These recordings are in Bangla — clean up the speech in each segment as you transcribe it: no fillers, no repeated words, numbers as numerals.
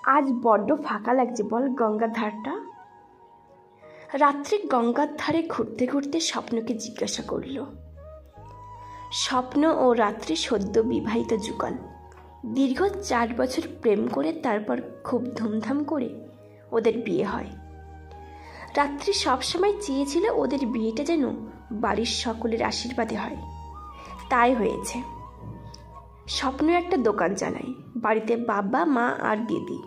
আজ বড্ড ফাঁকা লাগছে বল গঙ্গার ধারটা। রাত্রে গঙ্গার ধারে ঘুরতে ঘুরতে স্বপ্নকে জিজ্ঞাসা করল। স্বপ্ন ও রাত্রি সদ্য বিবাহিত যুগল। দীর্ঘ 4 বছর প্রেম করে তারপর খুব ধুমধাম করে ওদের বিয়ে হয়। রাত্রি সবসময় চেয়েছিল ওদের বিয়েটা যেন বাড়ির সকলের আশীর্বাদে হয়, তাই হয়েছে। স্বপ্ন একটা দোকান চালায়, বাড়িতে বাবা মা আর দিদি।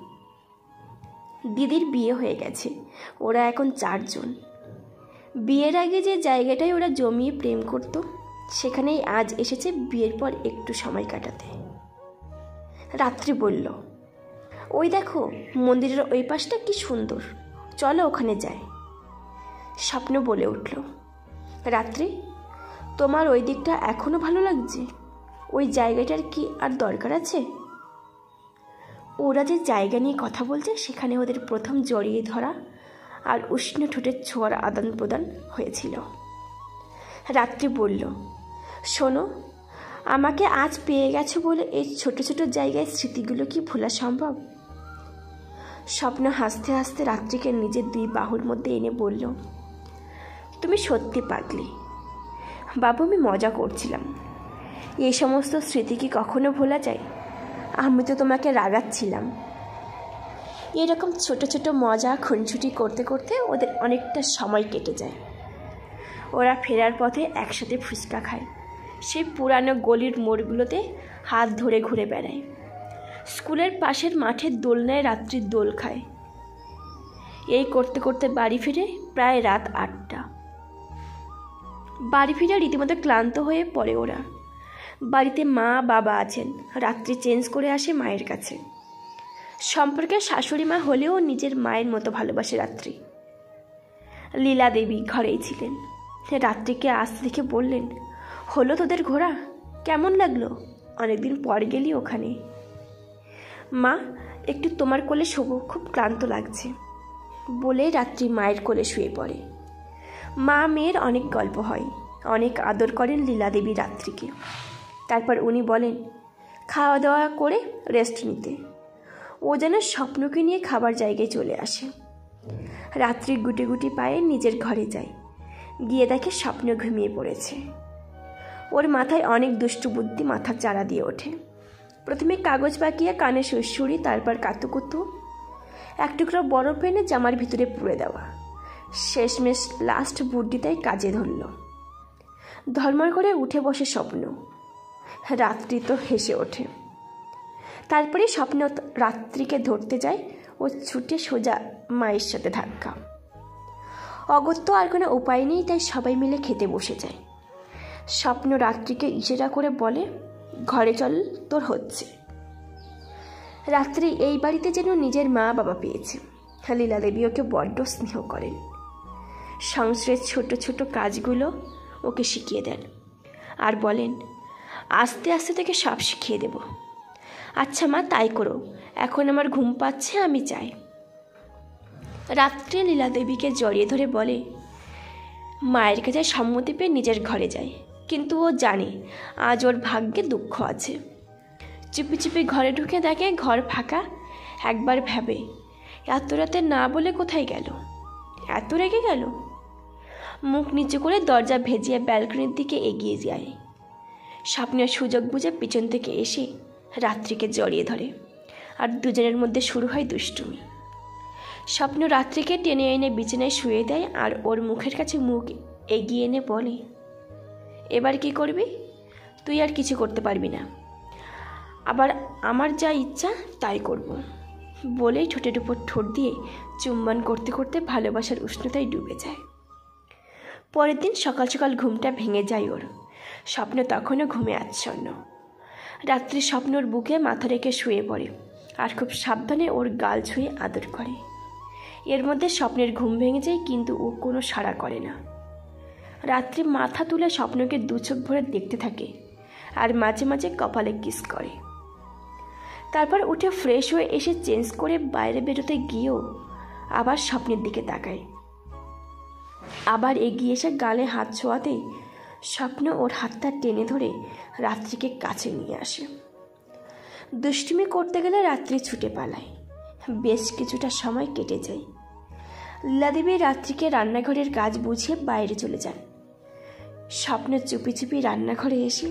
দিদির বিয়ে হয়ে গেছে, ওরা এখন 4 জন। বিয়ের আগে যে জায়গাটায় ওরা জমিয়ে প্রেম করত সেখানেই আজ এসেছে বিয়ের পর একটু সময় কাটাতে। রাত্রি বলল, ওই দেখো মন্দিরের ওই পাশটা কি সুন্দর, চলো ওখানে যাই। স্বপ্ন বলে উঠল, রাত্রি তোমার ওই দিকটা এখনো ভালো লাগছে? ওই জায়গাটার কি আর দরকার আছে? ওরা যে জায়গা নিয়ে কথা বলছে সেখানে ওদের প্রথম জড়িয়ে ধরা আর উষ্ণ ঠোঁটের ছোঁয়ার আদান প্রদান হয়েছিল। রাত্রি বলল, শোনো, আমাকে আজ পেয়ে গেছো বলে এই ছোট ছোট জায়গায় স্মৃতিগুলো কি ভোলা সম্ভব? স্বপ্ন হাসতে হাসতে রাত্রিকে নিজের 2 বাহুর মধ্যে এনে বলল, তুমি সত্যি পাগলি বাবু, আমি মজা করছিলাম। এই সমস্ত স্মৃতি কি কখনো ভোলা যায়? আমি তো তোমাকে রাগাচ্ছিলাম। এরকম ছোট ছোট মজা খুনছুটি করতে করতে ওদের অনেকটা সময় কেটে যায়। ওরা ফেরার পথে একসাথে ফুচকা খায়, সেই পুরানো গলির মোড়গুলোতে হাত ধরে ঘুরে বেড়ায়। স্কুলের পাশের মাঠের দোলনায় রাত্রির দোল খায়। এই করতে করতে বাড়ি ফিরে প্রায় রাত 8টা। বাড়ি ফিরে রীতিমতো ক্লান্ত হয়ে পড়ে ওরা। বাড়িতে মা বাবা আছেন। রাত্রি চেঞ্জ করে আসে মায়ের কাছে। সম্পর্কে শাশুড়ি মা হলেও নিজের মায়ের মতো ভালোবাসে রাত্রি। লীলা দেবী ঘরেই ছিলেন। রাত্রিকে আসতে দেখে বললেন, হলো তোদের ঘোরা? কেমন লাগলো? অনেকদিন পর গেলি ওখানে। মা, একটু তোমার কোলে শোবো, খুব ক্লান্ত লাগছে বলে রাত্রি মায়ের কোলে শুয়ে পড়ে। মা মেয়ের অনেক গল্প হয়, অনেক আদর করেন লীলা দেবী রাত্রিকে। তারপর উনি বলেন খাওয়া দাওয়া করে রেস্ট নিতে। ও যেন স্বপ্নকে নিয়ে খাবার জায়গায় চলে আসে। রাত্রি গুটি গুটি পায়ে নিজের ঘরে যায়। গিয়ে দেখে স্বপ্ন ঘুমিয়ে পড়েছে। ওর মাথায় অনেক দুষ্টু বুদ্ধি মাথার চারা দিয়ে ওঠে। প্রথমে কাগজ পাকিয়ে কানে সুড়সুড়ি, তারপর কাতুকুতু, এক টুকরো বরফ এনে জামার ভিতরে পুড়ে দেওয়া। শেষমেশ লাস্ট বুদ্ধিটাই কাজে ধরল। ধর্মর করে উঠে বসে স্বপ্ন। রাত্রি তো হেসে ওঠে। তারপরে স্বপ্ন রাত্রিকে ধরতে যায় ও ছুটে সোজা মায়ের সাথে ধাক্কা। অগত্য আর কোনো উপায় নেই, তাই সবাই মিলে খেতে বসে যায়। স্বপ্ন রাত্রিকে ইশারা করে বলে, ঘরে চল, তোর হচ্ছে। রাত্রি এই বাড়িতে যেন নিজের মা বাবা পেয়েছে। লীলা দেবী ওকে বড্ড স্নেহ করেন। সংসারের ছোট ছোট কাজগুলো ওকে শিখিয়ে দেন আর বলেন, আস্তে আস্তে থেকে সব শিখিয়ে দেব। আচ্ছা মা, তাই করো, এখন আমার ঘুম পাচ্ছে, আমি চাই। রাত্রে লীলা দেবীকে জড়িয়ে ধরে বলে, মায়ের কাছে সম্মতি পেয়ে নিজের ঘরে যায়, কিন্তু ও জানে আজ ওর ভাগ্যে দুঃখ আছে। চুপি চুপি ঘরে ঢুকে দেখে ঘর ফাঁকা। একবার ভাবে, এত রাতে না বলে কোথায় গেল? এত রেগে গেল? মুখ নিচু করে দরজা ভেজিয়ে ব্যালকনির দিকে এগিয়ে যায়। স্বপ্নের সুযোগ বুঝে পিছন থেকে এসে রাত্রিকে জড়িয়ে ধরে আর দুজনের মধ্যে শুরু হয় দুষ্টুমি। স্বপ্ন রাত্রিকে টেনে এনে বিছানায় শুয়ে দেয় আর ওর মুখের কাছে মুখ এগিয়ে এনে বলে, এবার কি করবি? তুই আর কিছু করতে পারবি না, আবার আমার যা ইচ্ছা তাই করব বলেই ঠোঁটের উপর ঠোঁট দিয়ে চুম্বন করতে করতে ভালোবাসার উষ্ণতায় ডুবে যায়। পরের দিন সকাল সকাল ঘুমটা ভেঙে যায় ওর। স্বপ্ন তখনও ঘুমে আচ্ছন্ন। রাত্রি স্বপ্নর বুকে মাথা রেখে শুয়ে পড়ে আর খুব সাবধানে ওর গাল ছুঁয়ে আদর করে। এর মধ্যে স্বপ্নের ঘুম ভেঙে যায়, কিন্তু ও কোনো সাড়া করে না। রাত্রি মাথা তুলে স্বপ্নকে 2 চোখ ভরে দেখতে থাকে আর মাঝে মাঝে কপালে কিস করে। তারপর উঠে ফ্রেশ হয়ে এসে চেঞ্জ করে বাইরে বেরোতে গিয়েও আবার স্বপ্নের দিকে তাকায়। আবার এগিয়ে এসে গালে হাত ছোঁয়াতেই স্বপ্ন ওর হাতটা টেনে ধরে রাত্রিকে কাছে নিয়ে আসে। দুষ্টুমি করতে গেলে রাত্রি ছুটে পালায়। বেশ কিছুটা সময় কেটে যায়। লীলাদেবী রাত্রিকে রান্নাঘরের কাজ বুঝিয়ে বাইরে চলে যান। স্বপ্ন চুপি চুপি রান্নাঘরে এসে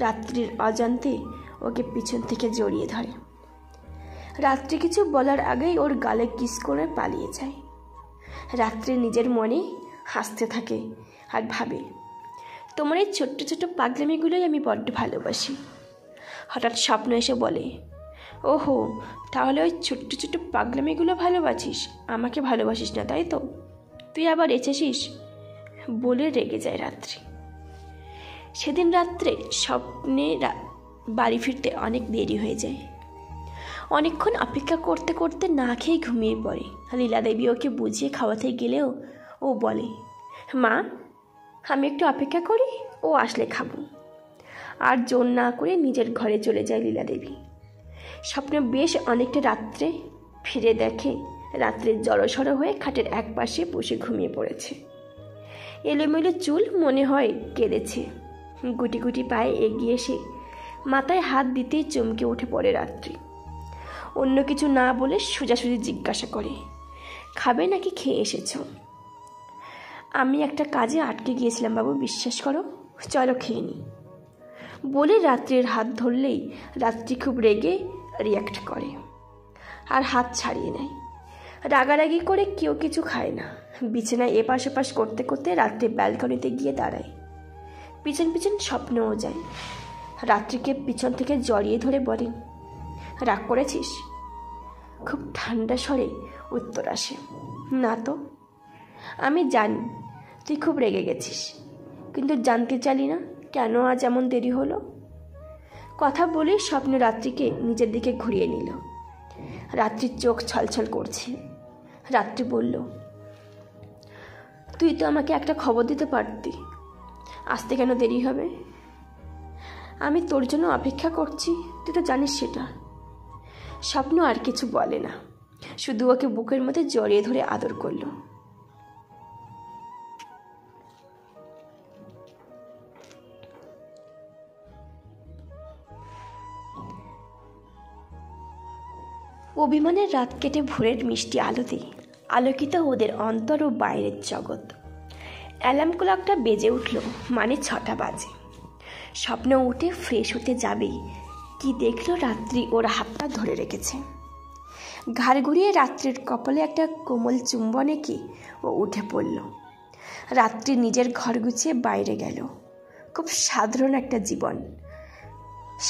রাত্রির অজান্তে ওকে পিছন থেকে জড়িয়ে ধরে। রাত্রি কিছু বলার আগেই ওর গালে কিস করে পালিয়ে যায়। রাত্রি নিজের মনে হাসতে থাকে আর ভাবে, তোমার এই ছোট্ট ছোট্ট পাগলামিগুলোই আমি বড্ড ভালোবাসি। হঠাৎ স্বপ্ন এসে বলে, ওহো, তাহলে ওই ছোট্ট ছোট্ট পাগলামিগুলো ভালোবাসিস, আমাকে ভালোবাসিস না তাই তো? তুই আবার এসেছিস বলে রেগে যায় রাত্রি। সেদিন রাত্রে স্বপ্নে বাড়ি ফিরতে অনেক দেরি হয়ে যায়। অনেকক্ষণ অপেক্ষা করতে করতে না খেয়ে ঘুমিয়ে পড়ে। লীলাদেবী ওকে বুঝিয়ে খাওয়াতে গেলেও ও বলে, মা, আমি একটু অপেক্ষা করি, ও আসলে খাবো। আর জোর না করে নিজের ঘরে চলে যায় লীলাদেবী। স্বপ্নে বেশ অনেকটা রাত্রে ফিরে দেখে রাত্রে জড়সড় হয়ে খাটের এক পাশে বসে ঘুমিয়ে পড়েছে। এলোমেলো চুল, মনে হয় কেঁদেছে। গুটি গুটি পায়ে এগিয়ে এসে মাথায় হাত দিতেই চমকে উঠে পড়ে রাত্রি। অন্য কিছু না বলে সোজাসুজি জিজ্ঞাসা করে, খাবে নাকি খেয়ে এসেছ? আমি একটা কাজে আটকে গিয়েছিলাম বাবু, বিশ্বাস করো, চলো খেয়ে নি বলে রাত্রির হাত ধরলেই রাত্রি খুব রেগে রিয়াক্ট করে আর হাত ছাড়িয়ে নেয়। রাগারাগি করে কেউ কিছু খায় না। বিছানায় এপাশ ওপাশ করতে করতে রাত্রি ব্যালকনিতে গিয়ে দাঁড়ায়। পিছন পিছন স্বপ্নও যায়। রাত্রিকে পিছন থেকে জড়িয়ে ধরে বলেন, রাগ করেছিস? খুব ঠান্ডা স্বরে উত্তর আসে, না তো। আমি জানি তুই খুব রেগে গেছিস, কিন্তু জানতে চাইলি না কেন আজ এমন দেরি হলো? কথা বলেই স্বপ্ন রাত্রিকে নিজের দিকে ঘুরিয়ে নিল। রাত্রির চোখ ছলছল করছে। রাত্রি বলল, তুই তো আমাকে একটা খবর দিতে পারতি, আসতে কেন দেরি হবে? আমি তোর জন্য অপেক্ষা করছি, তুই তো জানিস সেটা। স্বপ্ন আর কিছু বলে না, শুধু ওকে বুকের মধ্যে জড়িয়ে ধরে আদর করল। অভিমানের রাত কেটে ভোরের মিষ্টি আলোতে আলোকিত ওদের অন্তর ও বাইরের জগৎ। অ্যালার্ম ক্লকটা বেজে উঠল, মানে 6টা বাজে। স্বপ্ন উঠে ফ্রেশ হতে যাবেই কি দেখল রাত্রি ওর হাতটা ধরে রেখেছে। ঘাড় ঘুরিয়ে রাত্রির কপালে একটা কোমল চুম্বন এঁকে ও উঠে পড়ল। রাত্রি নিজের ঘর গুছিয়ে বাইরে গেল। খুব সাধারণ একটা জীবন।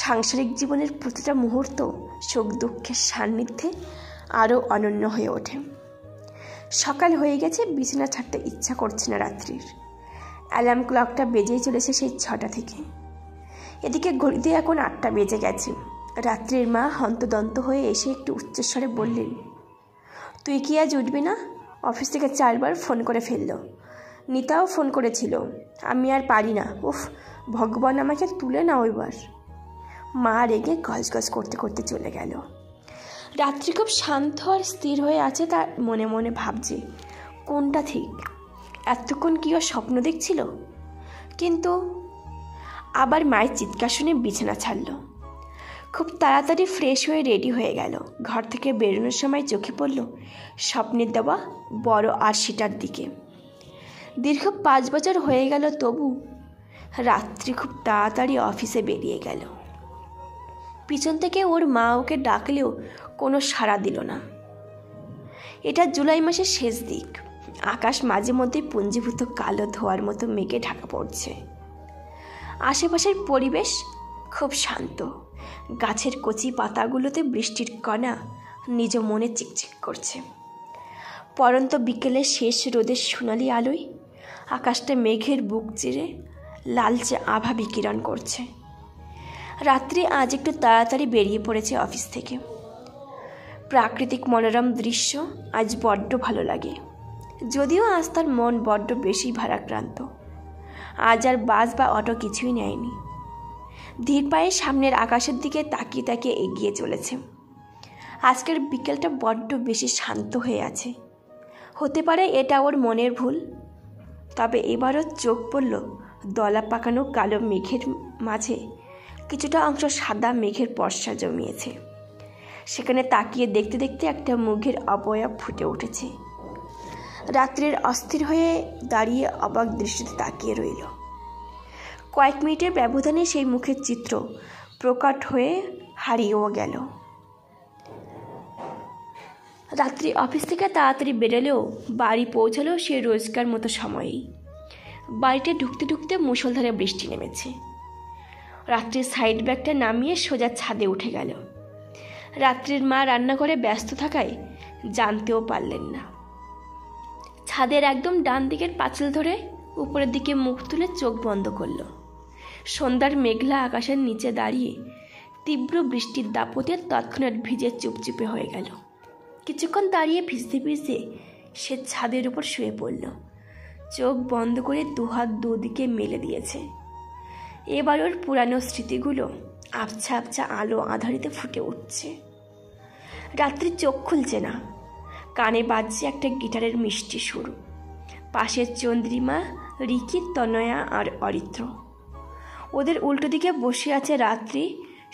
সাংসারিক জীবনের প্রতিটা মুহূর্ত সুখ দুঃখের সান্নিধ্যে আরও অনন্য হয়ে ওঠে। সকাল হয়ে গেছে, বিছানা ছাড়তে ইচ্ছা করছে না রাত্রির। অ্যালার্ম ক্লকটা বেজেই চলেছে সেই 6টা থেকে। এদিকে ঘড়িতে এখন 8টা বেজে গেছে। রাত্রির মা হন্তদন্ত হয়ে এসে একটু উচ্চস্বরে বললেন, তুই কি আজ উঠবি না? অফিস থেকে 4বার ফোন করে ফেলল। নিতাও ফোন করেছিল, আমি আর পারি না, উফ, ভগবান আমাকে তুলে নাও এবার। মা রেগে গজগজ করতে করতে চলে গেল। রাত্রি খুব শান্ত আর স্থির হয়ে আছে, তার মনে মনে ভাবছে কোনটা ঠিক। এতক্ষণ কি ও স্বপ্ন দেখছিল? কিন্তু আবার মায়ের চিৎকার শুনে বিছানা ছাড়ল। খুব তাড়াতাড়ি ফ্রেশ হয়ে রেডি হয়ে গেল। ঘর থেকে বেরোনোর সময় চোখে পড়ল স্বপ্নের দেওয়া বড় আরশিটার দিকে। দীর্ঘ 5 বছর হয়ে গেল, তবু রাত্রি খুব তাড়াতাড়ি অফিসে বেরিয়ে গেল। পিছন থেকে ওর মা ওকে ডাকলেও কোনো সাড়া দিল না। এটা জুলাই মাসের শেষ দিক। আকাশ মাঝে মধ্যে পুঞ্জীভূত কালো ধোয়ার মতো মেঘে ঢাকা পড়ছে। আশেপাশের পরিবেশ খুব শান্ত। গাছের কচি পাতাগুলোতে বৃষ্টির কণা নিজ মনে চিকচিক করছে। পরন্ত বিকেলের শেষ রোদের সোনালি আলোয় আকাশটা মেঘের বুক চিরে লালচে আভা বিকিরণ করছে। রাত্রি আজ একটু তাড়াতাড়ি বেরিয়ে পড়েছে অফিস থেকে। প্রাকৃতিক মনোরম দৃশ্য আজ বড্ড ভালো লাগে, যদিও আজ তার মন বড্ড বেশি ভারাক্রান্ত। আজ আর বাস বা অটো কিছুই নেয়নি। ধীর পায়ে সামনের আকাশের দিকে তাকিয়ে তাকিয়ে এগিয়ে চলেছে। আজকের বিকেলটা বড্ড বেশি শান্ত হয়ে আছে। হতে পারে এটা ওর মনের ভুল, তবে এবারও চোখ পড়ল দলা পাকানো কালো মেঘের মাঝে কিছুটা অংশ সাদা মেঘের বর্ষা জমিয়েছে। সেখানে তাকিয়ে দেখতে দেখতে একটা মুখের অবয়ব ফুটে উঠেছে। রাত্রির অস্থির হয়ে দাঁড়িয়ে অবাক দৃষ্টিতে তাকিয়ে রইল। কয়েক মিনিটের ব্যবধানে সেই মুখের চিত্র প্রকট হয়ে হারিয়েও গেল। রাত্রি অফিস থেকে তাড়াতাড়ি বেরোলেও বাড়ি পৌঁছালো সে রোজকার মতো সময়েই। বাড়িতে ঢুকতে ঢুকতে মুষলধারে বৃষ্টি নেমেছে। রাত্রির সাইড ব্যাগটা নামিয়ে সোজা ছাদে উঠে গেল। রাত্রির মা রান্নাঘরে ব্যস্ত থাকায় জানতেও পারলেন না। ছাদের একদম ডান দিকের পাঁচিল ধরে উপরের দিকে মুখ তুলে চোখ বন্ধ করল। সন্ধ্যার মেঘলা আকাশের নিচে দাঁড়িয়ে তীব্র বৃষ্টির দাপটে তৎক্ষণাৎ ভিজে চুপচুপে হয়ে গেল। কিছুক্ষণ দাঁড়িয়ে ভিজতে ভিজতে সে ছাদের উপর শুয়ে পড়ল। চোখ বন্ধ করে দুহাত দুদিকে মেলে দিয়েছে। এবার ওর পুরানো স্মৃতিগুলো আবছা আবছা আলো আধারিতে ফুটে উঠছে। রাত্রি চোখ খুলছে না। কানে বাজছে একটা গিটারের মিষ্টি সুর। পাশের চন্দ্রিমা, রিকি, তনয়া আর অরিত্র। ওদের উল্টো দিকে বসে আছে রাত্রি।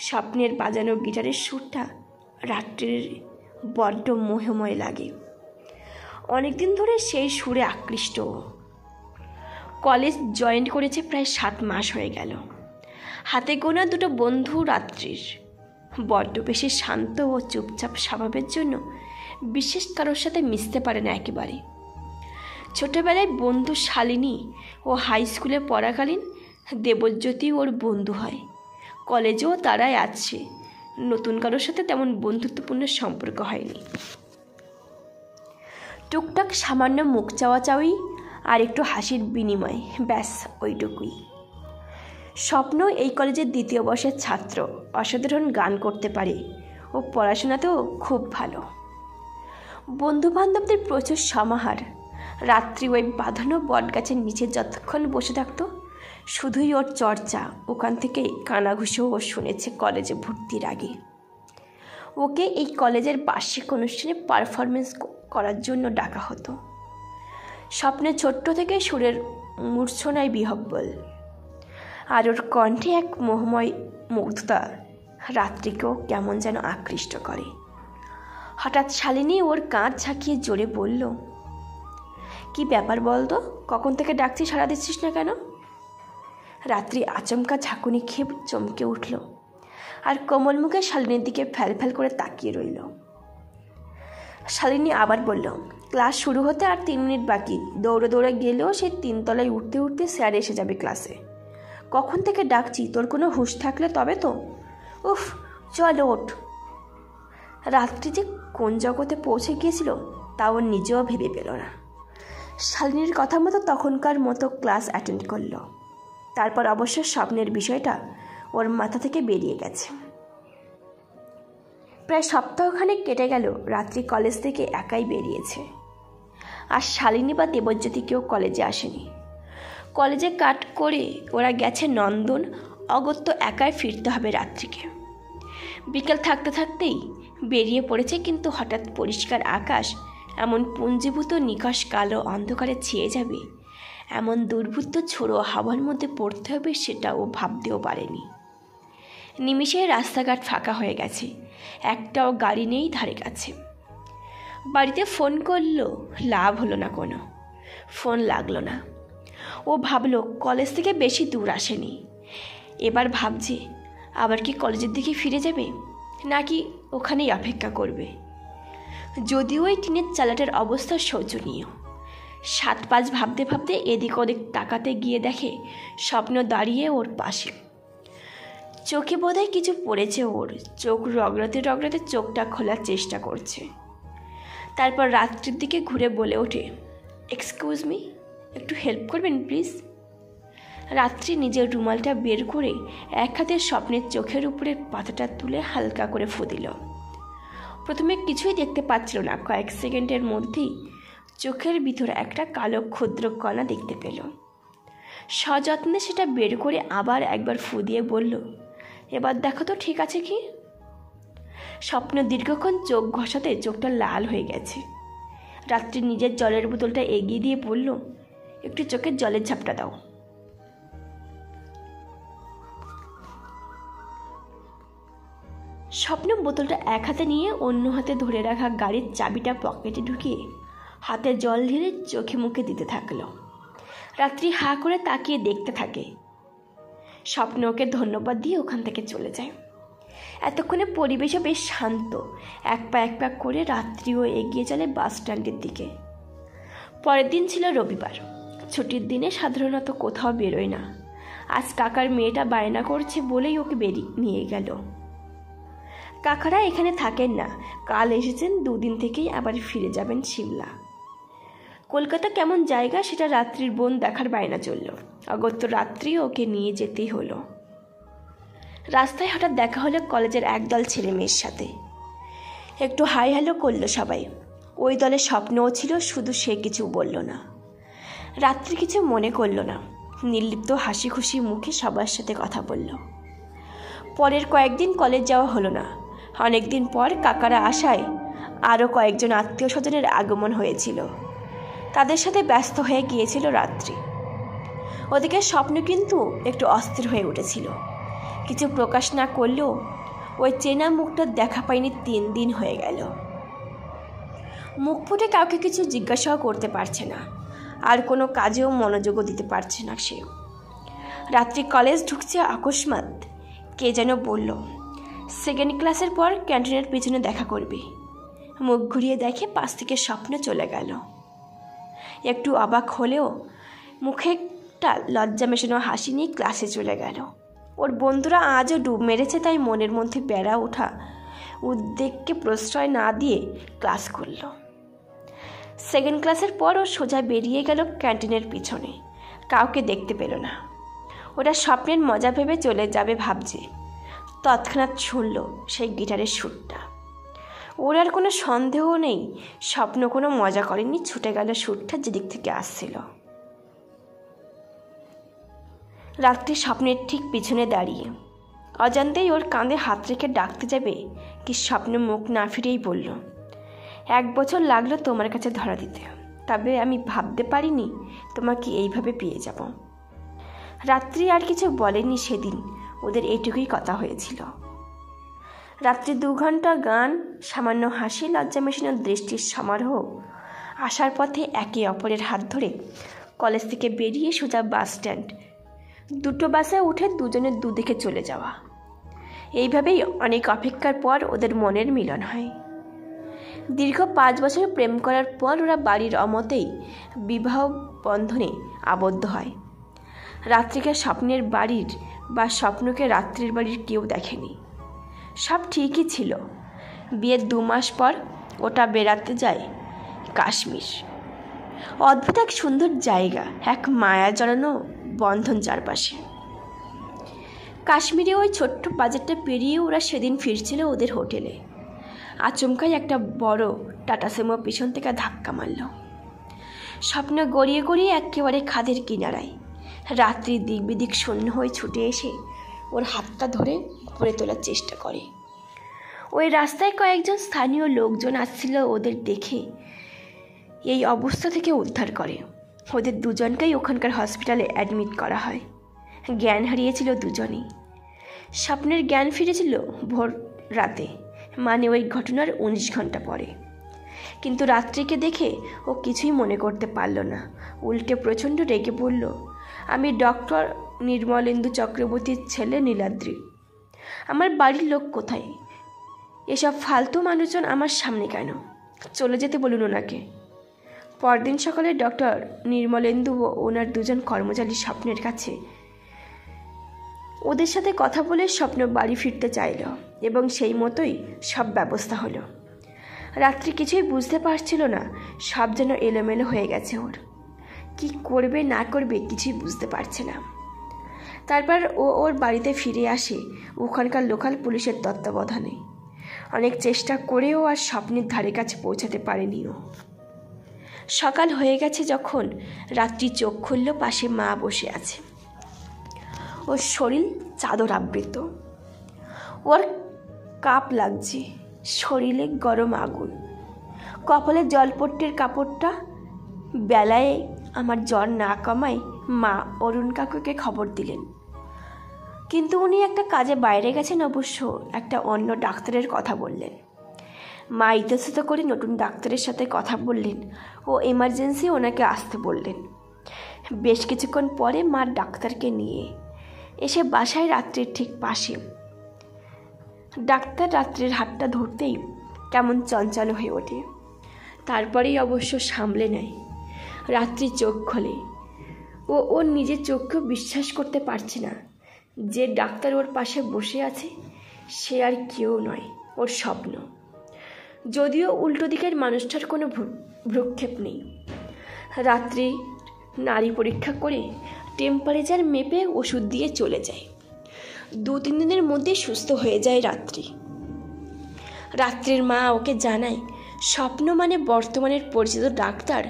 স্বপ্নের বাজানো গিটারের সুরটা রাত্রির বড্ড মোহময় লাগে। অনেকদিন ধরে সেই সুরে আকৃষ্ট। কলেজ জয়েন করেছে প্রায় 7 মাস হয়ে গেল। হাতে গোনা দুটো বন্ধু রাত্রির। বড্ড বেশি শান্ত ও চুপচাপ স্বভাবের জন্য বিশেষ কারোর সাথে মিশতে পারে না একেবারে। ছোটবেলায় বন্ধু শালিনী ও হাই স্কুলে পড়াকালীন দেবজ্যোতি ওর বন্ধু হয়। কলেজেও তারাই আছে। নতুন কারোর সাথে তেমন বন্ধুত্বপূর্ণ সম্পর্ক হয়নি। টুকটাক সামান্য মুখ চাওয়াচাওয়ি আর একটু হাসির বিনিময়, ব্যাস ওইটুকুই। স্বপ্ন এই কলেজের 2য় বর্ষের ছাত্র, অসাধারণ গান করতে পারে ও পড়াশোনাতেও খুব ভালো। বন্ধুবান্ধবদের প্রচুর সমাহার। রাত্রি ওই বাঁধানো বটগাছের নিচে যতক্ষণ বসে থাকতো শুধুই ওর চর্চা। ওখান থেকে কানাঘুষোও ও শুনেছে কলেজে ভর্তির আগে। ওকে এই কলেজের বার্ষিক অনুষ্ঠানে পারফরমেন্স করার জন্য ডাকা হতো। স্বপ্নে ছোট্ট থেকে সুরের মূর্ছনায় বিহব্বল, আর ওর কণ্ঠে এক মোহময় মুগ্ধতা রাত্রিকেও কেমন যেন আকৃষ্ট করে। হঠাৎ শালিনী ওর কাঁধ ঝাঁকিয়ে জোরে বলল, কি ব্যাপার বলতো, কখন থেকে ডাকছি সাড়া দিচ্ছিস না কেন? রাত্রি আচমকা ঝাঁকুনি খেয়ে চমকে উঠল আর কোমল মুখে শালিনীর দিকে ফ্যাল ফ্যাল করে তাকিয়ে রইল। শালিনী আবার বলল, ক্লাস শুরু হতে আর 3 মিনিট বাকি। দৌড়ে দৌড়ে গেলেও সেই 3 তলায় উঠতে উঠতে স্যার এসে যাবে ক্লাসে। কখন থেকে ডাকছি, তোর কোনো হুঁশ থাকলে তবে তো। উফ, চল ওঠ। রাত্রি যে কোন জগতে পৌঁছে গিয়েছিল তা ওর নিজেও ভেবে পেল না। শালিনীর কথা মতো তখনকার মতো ক্লাস অ্যাটেন্ড করল। তারপর অবশ্য স্বপ্নের বিষয়টা ওর মাথা থেকে বেরিয়ে গেছে। প্রায় সপ্তাহখানেক কেটে গেল রাত্রি কলেজ থেকে একাই বেরিয়েছে। আর শালিনী বা দেবজ্যোতি কেউ কলেজে আসেনি। কলেজে কাট করে ওরা গেছে নন্দন। অগত্যা একাই ফিরতে হবে রাত্রিকে। বিকেল থাকতে থাকতেই বেরিয়ে পড়েছে, কিন্তু হঠাৎ পরিষ্কার আকাশ এমন পুঞ্জীভূত নিকষ কালো অন্ধকারে ছেয়ে যাবে, এমন দুর্বৃত্ত ছোড়ো হাওয়ার মধ্যে পড়তে হবে সেটা ও ভাবতেও পারেনি। নিমিষে রাস্তাঘাট ফাঁকা হয়ে গেছে, একটাও গাড়ি নেই ধারে কাছে। বাড়িতে ফোন করলো, লাভ হলো না কোনো। ফোন লাগলো না। ও ভাবলো কলেজ থেকে বেশি দূর আসেনি। এবার ভাবছে আবার কি কলেজের দিকে ফিরে যাবে, নাকি ওখানেই অপেক্ষা করবে। যদিও ওই টিনের চালাটার অবস্থা শোচনীয়। 7-5 ভাবতে ভাবতে এদিক ওদিক তাকাতে গিয়ে দেখে স্বপ্ন দাঁড়িয়ে ওর পাশে। চোখে বোধহয় কিছু পড়েছে ওর। চোখ রগড়াতে রগড়াতে চোখটা খোলার চেষ্টা করছে। তারপর রাত্রির দিকে ঘুরে বলে ওঠে, এক্সকিউজ মি, একটু হেল্প করবেন প্লিজ। রাত্রি নিজের রুমালটা বের করে এক হাতে স্বপ্নের চোখের উপরে পাতাটা তুলে হালকা করে ফু দিল। প্রথমে কিছুই দেখতে পাচ্ছিল না। কয়েক সেকেন্ডের মধ্যেই চোখের ভিতরে একটা কালো ক্ষুদ্র কণা দেখতে পেল। সযত্নে সেটা বের করে আবার একবার ফু দিয়ে বলল, এবার দেখো তো ঠিক আছে কি। স্বপ্ন দীর্ঘক্ষণ চোখ ঘষাতে চোখটা লাল হয়ে গেছে। রাত্রি নিজের জলের বোতলটা এগিয়ে দিয়ে বলল, একটু চোখের জলের ঝাপটা দাও। স্বপ্ন বোতলটা এক হাতে নিয়ে অন্য হাতে ধরে রাখা গাড়ির চাবিটা পকেটে ঢুকিয়ে হাতে জল ঢেলে চোখে মুখে দিতে থাকলো। রাত্রি হাঁ করে তাকিয়ে দেখতে থাকে। স্বপ্ন ওকে ধন্যবাদ দিয়ে ওখান থেকে চলে যায়। এতক্ষণে পরিবেশও বেশ শান্ত। এক পা করে রাত্রিও এগিয়ে চলে বাস স্ট্যান্ডের দিকে। পরের দিন ছিল রবিবার। ছুটির দিনে সাধারণত কোথাও বেরোয় না। আজ কাকার মেয়েটা বায়না করছে বলেই ওকে নিয়ে গেল। কাকারা এখানে থাকেন না, কাল এসেছেন, 2 দিন থেকেই আবার ফিরে যাবেন সিমলা। কলকাতা কেমন জায়গা সেটা রাত্রির বোন দেখার বায়না চলল। অগত্য রাত্রি ওকে নিয়ে যেতেই হলো। রাস্তায় হঠাৎ দেখা হলো কলেজের একদল ছেলে মেয়ের সাথে। একটু হাই হ্যালো করলো সবাই। ওই দলে স্বপ্নও ছিল, শুধু সে কিছু বলল না। রাত্রি কিছু মনে করলো না, নির্লিপ্ত হাসি খুশি মুখে সবার সাথে কথা বলল। পরের কয়েকদিন কলেজ যাওয়া হলো না। অনেকদিন পর কাকারা আসায় আরও কয়েকজন আত্মীয় স্বজনের আগমন হয়েছিল। তাদের সাথে ব্যস্ত হয়ে গিয়েছিল রাত্রি। ওদিকে স্বপ্ন কিন্তু একটু অস্থির হয়ে উঠেছিল। কিছু প্রকাশ না করলেও ওই চেনা মুখটা দেখা পায়নি 3 দিন হয়ে গেল। মুখ ফুটে কাউকে কিছু জিজ্ঞাসাও করতে পারছে না, আর কোনো কাজেও মনোযোগও দিতে পারছে না সে। রাত্রি কলেজ ঢুকছে অকস্মাৎ কে যেন বলল, 2nd ক্লাসের পর ক্যান্টিনের পিছনে দেখা করবি। মুখ ঘুরিয়ে দেখে পাশ থেকে স্বপ্ন চলে গেল। একটু অবাক হলেও মুখে একটা লজ্জা মেশানো হাসি নিয়ে ক্লাসে চলে গেল। ওর বন্ধুরা আজও ডুব মেরেছে, তাই মনের মধ্যে বেড়া ওঠা উদ্বেগকে প্রশ্রয় না দিয়ে ক্লাস করল। 2nd ক্লাসের পর ও সোজা বেরিয়ে গেল ক্যান্টিনের পিছনে। কাউকে দেখতে পেল না। ওরা স্বপ্নের মজা ভেবে চলে যাবে ভাবছে, তৎক্ষণাৎ শুনল সেই গিটারের সুরটা। ওর আর কোনো সন্দেহ নেই, স্বপ্ন কোনো মজা করেনি, ছুটে গেল সুরটা যেদিক থেকে আসছিল। রাত্রি স্বপ্নের ঠিক পিছনে দাঁড়িয়ে অজান্তেই ওর কাঁধে হাত রেখে ডাকতে যাবে কি স্বপ্ন মুখ না ফিরেই বলল, 1 বছর লাগলো তোমার কাছে ধরা দিতে, তবে আমি ভাবতে পারিনি তোমাকে এইভাবে পেয়ে যাব। রাত্রি আর কিছু বলেনি সেদিন, ওদের এইটুকুই কথা হয়েছিল। রাত্রি 2 ঘন্টা গান, সামান্য হাসি, লজ্জা মেশানো দৃষ্টির সমারোহ। আসার পথে একে অপরের হাত ধরে কলেজ থেকে বেরিয়ে সোজা বাস স্ট্যান্ড। 2টো বাসে উঠে দুজনের দুদিকে চলে যাওয়া। এইভাবেই অনেক অপেক্ষার পর ওদের মনের মিলন হয়। দীর্ঘ 5 বছর প্রেম করার পর ওরা বাড়ির অমতেই বিবাহ বন্ধনে আবদ্ধ হয়। রাত্রিকে স্বপ্নের বাড়ির বা স্বপ্নকে রাত্রির বাড়ির কেউ দেখেনি। সব ঠিকই ছিল। বিয়ের 2 মাস পর ওটা বেড়াতে যায় কাশ্মীর। অদ্ভুত এক সুন্দর জায়গা, এক মায়া জড়ানো বন্ধন চারপাশে। কাশ্মীরে ওই ছোট্ট বাজারটা পেরিয়ে ওরা সেদিন ফিরছিল ওদের হোটেলে। আচমকাই একটা বড় টাটা সুমো পিছন থেকে ধাক্কা মারল। স্বপ্ন গড়িয়ে গড়িয়ে একেবারে খাদের কিনারায়। রাত্রি দিক বিদিক শূন্য হয়ে ছুটে এসে ওর হাতটা ধরে উপরে তোলার চেষ্টা করে। ওই রাস্তায় কয়েকজন স্থানীয় লোকজন আসছিল ওদের দেখে এই অবস্থা থেকে উদ্ধার করে। ওদের দুজনকেই ওখানকার হসপিটালে অ্যাডমিট করা হয়। জ্ঞান হারিয়েছিল দুজনেই। স্বপ্নের জ্ঞান ফিরেছিল ভোর রাতে, মানে ওই ঘটনার 19 ঘন্টা পরে। কিন্তু রাত্রিকে দেখে ও কিছুই মনে করতে পারল না, উল্টে প্রচণ্ড রেগে বলল, আমি ডক্টর নির্মলেন্দু চক্রবর্তীর ছেলে নীলাদ্রি। আমার বাড়ির লোক কোথায়? এসব ফালতু মানুষজন আমার সামনে কেন? চলে যেতে বলুন ওনাকে। পরদিন সকালে ডক্টর নির্মলেন্দু ও ওনার 2 জন কর্মচারী স্বপ্নের কাছে ওদের সাথে কথা বলে স্বপ্ন বাড়ি ফিরতে চাইল এবং সেই মতোই সব ব্যবস্থা হলো। রাত্রি কিছুই বুঝতে পারছিল না, সব যেন এলোমেলো হয়ে গেছে। ওর কি করবে না করবে কিছুই বুঝতে পারছে না। তারপর ও ওর বাড়িতে ফিরে আসে ওখানকার লোকাল পুলিশের তত্ত্বাবধানে। অনেক চেষ্টা করেও আর স্বপ্নের ধারে কাছে পৌঁছাতে পারেনি ও। সকাল হয়ে গেছে যখন রাত্রি চোখ খুলল, পাশে মা বসে আছে। ওর শরীর চাদর আবৃত, ওর কাঁপ লাগছে, শরীরে গরম আগুন, কপালে জলপট্টির কাপড়টা। বেলায় আমার জ্বর না কমায় মা অরুণ কাকুকে খবর দিলেন। কিন্তু উনি একটা কাজে বাইরে গেছেন, অবশ্য একটা অন্য ডাক্তারের কথা বললেন। মা ইতস্তত করে নতুন ডাক্তারের সাথে কথা বললেন ও এমার্জেন্সি ওনাকে আসতে বললেন। বেশ কিছুক্ষণ পরে মা ডাক্তারকে নিয়ে এসে বাসায় রাত্রির ঠিক পাশে। ডাক্তার রাত্রির হাতটা ধরতেই কেমন চঞ্চল হয়ে ওঠে, তারপরেই অবশ্য সামলে নেয়। রাত্রি চোখ খোলে ও ওর নিজের চোখকেও বিশ্বাস করতে পারছে না যে ডাক্তার ওর পাশে বসে আছে সে আর কেউ নয়, ওর স্বপ্ন। যদিও উল্টো দিকের মানুষটার কোনো ভ্রুক্ষেপ নেই। রাত্রি নাড়ি পরীক্ষা করে টেম্পারেচার মেপে ওষুধ দিয়ে চলে যায়। 2-3 দিনের মধ্যে সুস্থ হয়ে যায় রাত্রি। রাত্রির মা ওকে জানায় স্বপ্ন মানে বর্তমানের পরিচিত ডাক্তার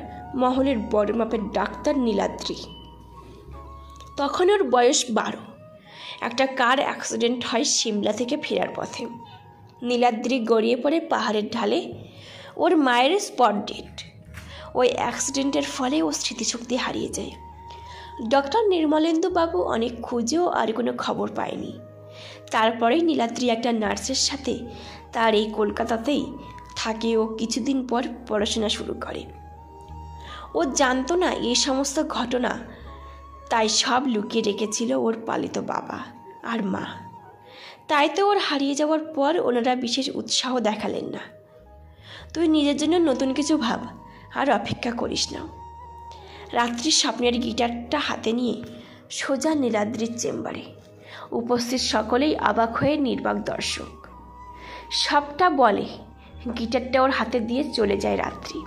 মহলের বড় মাপের ডাক্তার নীলাদ্রি। তখন ওর বয়স 12। একটা কার অ্যাক্সিডেন্ট হয় সিমলা থেকে ফেরার পথে। নীলাদ্রি গড়িয়ে পড়ে পাহাড়ের ঢালে। ওর মায়ের স্পট ডেট। ওই অ্যাক্সিডেন্টের ফলে ও স্মৃতিশক্তি হারিয়ে যায়। ডক্টর নির্মলেন্দু বাবু অনেক খুঁজেও আর কোনো খবর পায়নি। তারপরেই নীলাদ্রি একটা নার্সের সাথে তার এই কলকাতাতেই থাকে ও কিছুদিন পর পড়াশোনা শুরু করে। ও জানতো না এই সমস্ত ঘটনা, তাই সব লুকিয়ে রেখেছিল ওর পালিত বাবা আর মা। তাই তো ওর হারিয়ে যাওয়ার পর ওনারা বিশেষ উৎসাহ দেখালেন না। তুই নিজের জন্য নতুন কিছু ভাব আর অপেক্ষা করিস না। রাত্রির স্বপ্নের গিটারটা হাতে নিয়ে সোজা নীলাদ্রির চেম্বারে। উপস্থিত সকলেই অবাক হয়ে নির্বাক দর্শক। সবটা বলে গিটারটা ওর হাতে দিয়ে চলে যায় রাত্রি।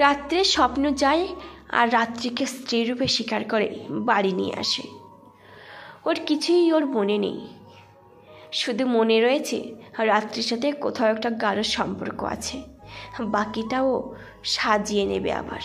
রাত্রে স্বপ্ন যায় আর রাত্রিকে স্ত্রীরূপে স্বীকার করে বাড়ি নিয়ে আসে। ওর কিছুই ওর মনে নেই, শুধু মনে রয়েছে রাত্রির সাথে কোথাও একটা গাঢ় সম্পর্ক আছে। বাকিটাও সাজিয়ে নেবে আবার।